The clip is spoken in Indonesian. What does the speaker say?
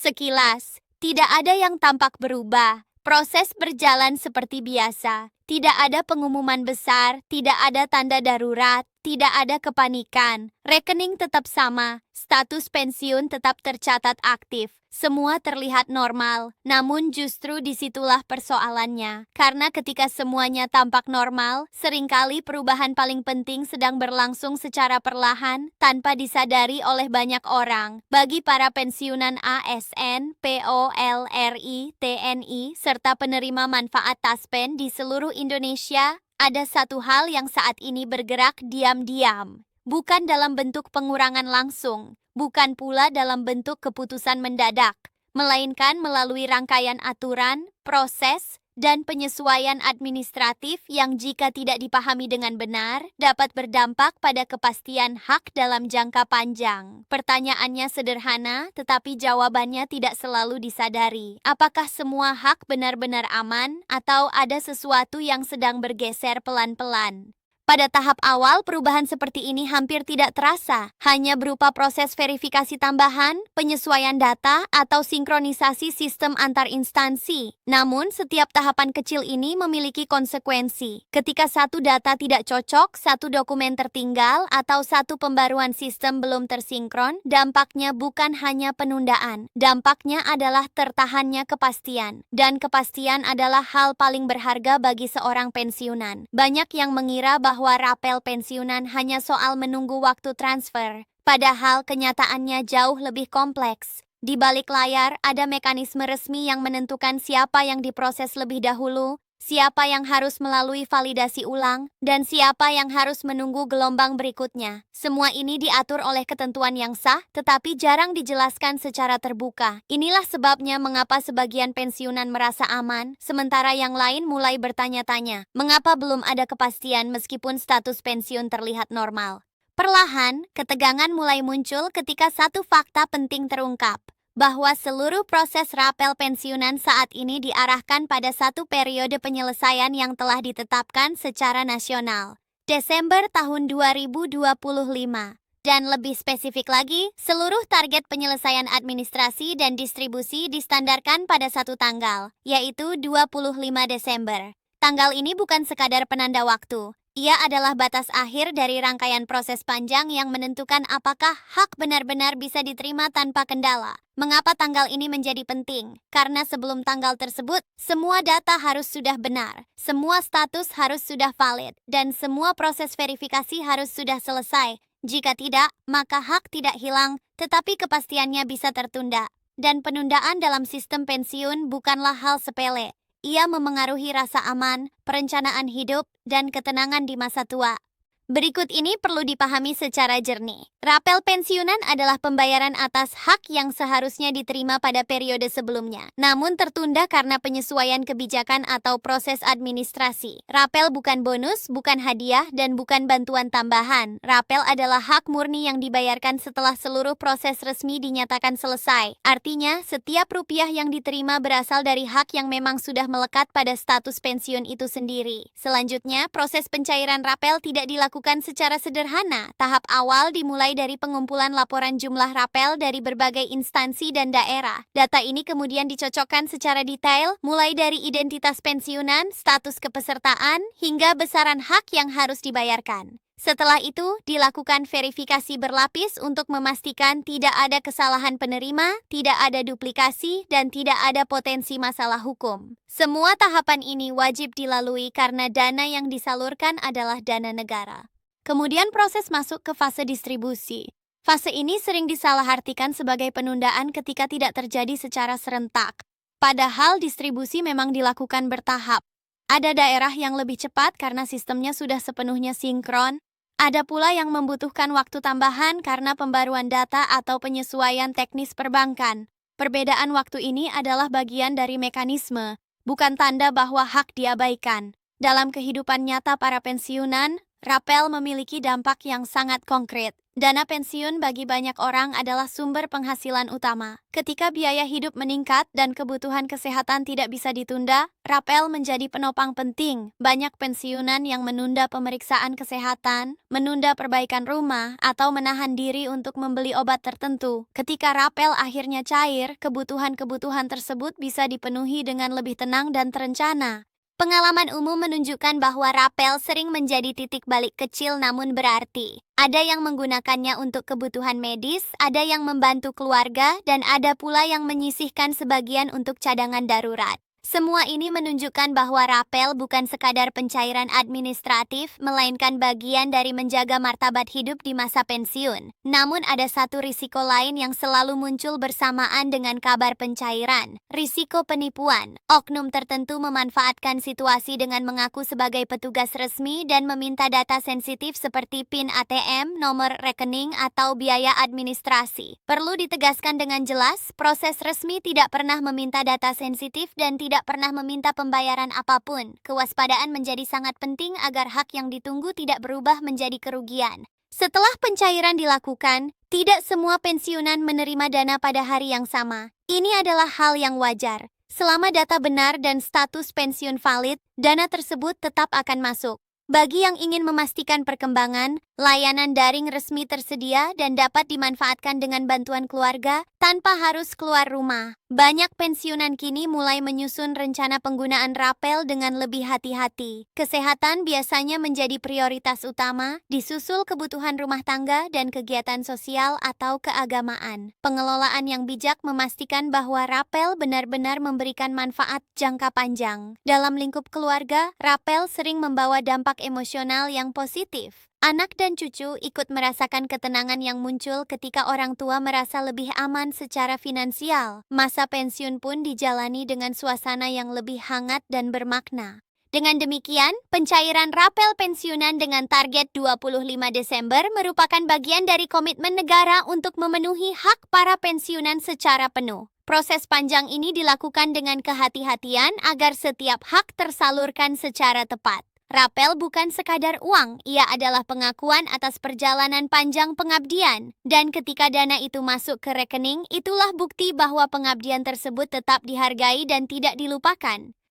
Sekilas, tidak ada yang tampak berubah. Proses berjalan seperti biasa. Tidak ada pengumuman besar, tidak ada tanda darurat, tidak ada kepanikan. Rekening tetap sama, status pensiun tetap tercatat aktif. Semua terlihat normal, namun justru disitulah persoalannya. Karena ketika semuanya tampak normal, seringkali perubahan paling penting sedang berlangsung secara perlahan, tanpa disadari oleh banyak orang. Bagi para pensiunan ASN, POLRI, TNI, serta penerima manfaat Taspen di seluruh Indonesia, ada satu hal yang saat ini bergerak diam-diam. Bukan dalam bentuk pengurangan langsung, bukan pula dalam bentuk keputusan mendadak, melainkan melalui rangkaian aturan, proses, dan penyesuaian administratif yang jika tidak dipahami dengan benar, dapat berdampak pada kepastian hak dalam jangka panjang. Pertanyaannya sederhana, tetapi jawabannya tidak selalu disadari. Apakah semua hak benar-benar aman, atau ada sesuatu yang sedang bergeser pelan-pelan? Pada tahap awal, perubahan seperti ini hampir tidak terasa, hanya berupa proses verifikasi tambahan, penyesuaian data, atau sinkronisasi sistem antar instansi. Namun, setiap tahapan kecil ini memiliki konsekuensi. Ketika satu data tidak cocok, satu dokumen tertinggal, atau satu pembaruan sistem belum tersinkron, dampaknya bukan hanya penundaan. Dampaknya adalah tertahannya kepastian. Dan kepastian adalah hal paling berharga bagi seorang pensiunan. Banyak yang mengira bahwa rapel pensiunan hanya soal menunggu waktu transfer, padahal kenyataannya jauh lebih kompleks. Di balik layar ada mekanisme resmi yang menentukan siapa yang diproses lebih dahulu, siapa yang harus melalui validasi ulang, dan siapa yang harus menunggu gelombang berikutnya. Semua ini diatur oleh ketentuan yang sah, tetapi jarang dijelaskan secara terbuka. Inilah sebabnya mengapa sebagian pensiunan merasa aman, sementara yang lain mulai bertanya-tanya, mengapa belum ada kepastian meskipun status pensiun terlihat normal. Perlahan, ketegangan mulai muncul ketika satu fakta penting terungkap, bahwa seluruh proses rapel pensiunan saat ini diarahkan pada satu periode penyelesaian yang telah ditetapkan secara nasional, Desember tahun 2025. Dan lebih spesifik lagi, seluruh target penyelesaian administrasi dan distribusi distandarkan pada satu tanggal, yaitu 25 Desember. Tanggal ini bukan sekadar penanda waktu. Ia adalah batas akhir dari rangkaian proses panjang yang menentukan apakah hak benar-benar bisa diterima tanpa kendala. Mengapa tanggal ini menjadi penting? Karena sebelum tanggal tersebut, semua data harus sudah benar, semua status harus sudah valid, dan semua proses verifikasi harus sudah selesai. Jika tidak, maka hak tidak hilang, tetapi kepastiannya bisa tertunda. Dan penundaan dalam sistem pensiun bukanlah hal sepele. Ia memengaruhi rasa aman, perencanaan hidup, dan ketenangan di masa tua. Berikut ini perlu dipahami secara jernih. Rapel pensiunan adalah pembayaran atas hak yang seharusnya diterima pada periode sebelumnya, namun tertunda karena penyesuaian kebijakan atau proses administrasi. Rapel bukan bonus, bukan hadiah, dan bukan bantuan tambahan. Rapel adalah hak murni yang dibayarkan setelah seluruh proses resmi dinyatakan selesai. Artinya, setiap rupiah yang diterima berasal dari hak yang memang sudah melekat pada status pensiun itu sendiri. Selanjutnya, proses pencairan rapel tidak dilakukan secara sederhana. Tahap awal dimulai dari pengumpulan laporan jumlah rapel dari berbagai instansi dan daerah. Data ini kemudian dicocokkan secara detail, mulai dari identitas pensiunan, status kepesertaan, hingga besaran hak yang harus dibayarkan. Setelah itu, dilakukan verifikasi berlapis untuk memastikan tidak ada kesalahan penerima, tidak ada duplikasi, dan tidak ada potensi masalah hukum. Semua tahapan ini wajib dilalui karena dana yang disalurkan adalah dana negara. Kemudian proses masuk ke fase distribusi. Fase ini sering disalahartikan sebagai penundaan ketika tidak terjadi secara serentak. Padahal distribusi memang dilakukan bertahap. Ada daerah yang lebih cepat karena sistemnya sudah sepenuhnya sinkron. Ada pula yang membutuhkan waktu tambahan karena pembaruan data atau penyesuaian teknis perbankan. Perbedaan waktu ini adalah bagian dari mekanisme, bukan tanda bahwa hak diabaikan. Dalam kehidupan nyata para pensiunan, Rapel memiliki dampak yang sangat konkret. Dana pensiun bagi banyak orang adalah sumber penghasilan utama. Ketika biaya hidup meningkat dan kebutuhan kesehatan tidak bisa ditunda, rapel menjadi penopang penting. Banyak pensiunan yang menunda pemeriksaan kesehatan, menunda perbaikan rumah, atau menahan diri untuk membeli obat tertentu. Ketika rapel akhirnya cair, kebutuhan-kebutuhan tersebut bisa dipenuhi dengan lebih tenang dan terencana. Pengalaman umum menunjukkan bahwa rapel sering menjadi titik balik kecil namun berarti. Ada yang menggunakannya untuk kebutuhan medis, ada yang membantu keluarga, dan ada pula yang menyisihkan sebagian untuk cadangan darurat. Semua ini menunjukkan bahwa rapel bukan sekadar pencairan administratif, melainkan bagian dari menjaga martabat hidup di masa pensiun. Namun ada satu risiko lain yang selalu muncul bersamaan dengan kabar pencairan. Risiko penipuan. Oknum tertentu memanfaatkan situasi dengan mengaku sebagai petugas resmi dan meminta data sensitif seperti PIN ATM, nomor rekening, atau biaya administrasi. Perlu ditegaskan dengan jelas, proses resmi tidak pernah meminta data sensitif dan tidak pernah meminta pembayaran apapun. Kewaspadaan menjadi sangat penting agar hak yang ditunggu tidak berubah menjadi kerugian. Setelah pencairan dilakukan, tidak semua pensiunan menerima dana pada hari yang sama. Ini adalah hal yang wajar. Selama data benar dan status pensiun valid, dana tersebut tetap akan masuk. Bagi yang ingin memastikan perkembangan, layanan daring resmi tersedia dan dapat dimanfaatkan dengan bantuan keluarga tanpa harus keluar rumah. Banyak pensiunan kini mulai menyusun rencana penggunaan rapel dengan lebih hati-hati. Kesehatan biasanya menjadi prioritas utama, disusul kebutuhan rumah tangga dan kegiatan sosial atau keagamaan. Pengelolaan yang bijak memastikan bahwa rapel benar-benar memberikan manfaat jangka panjang. Dalam lingkup keluarga, rapel sering membawa dampak emosional yang positif. Anak dan cucu ikut merasakan ketenangan yang muncul ketika orang tua merasa lebih aman secara finansial. Masa pensiun pun dijalani dengan suasana yang lebih hangat dan bermakna. Dengan demikian, pencairan rapel pensiunan dengan target 25 Desember merupakan bagian dari komitmen negara untuk memenuhi hak para pensiunan secara penuh. Proses panjang ini dilakukan dengan kehati-hatian agar setiap hak tersalurkan secara tepat. Rapel bukan sekadar uang, ia adalah pengakuan atas perjalanan panjang pengabdian. Dan ketika dana itu masuk ke rekening, itulah bukti bahwa pengabdian tersebut tetap dihargai dan tidak dilupakan.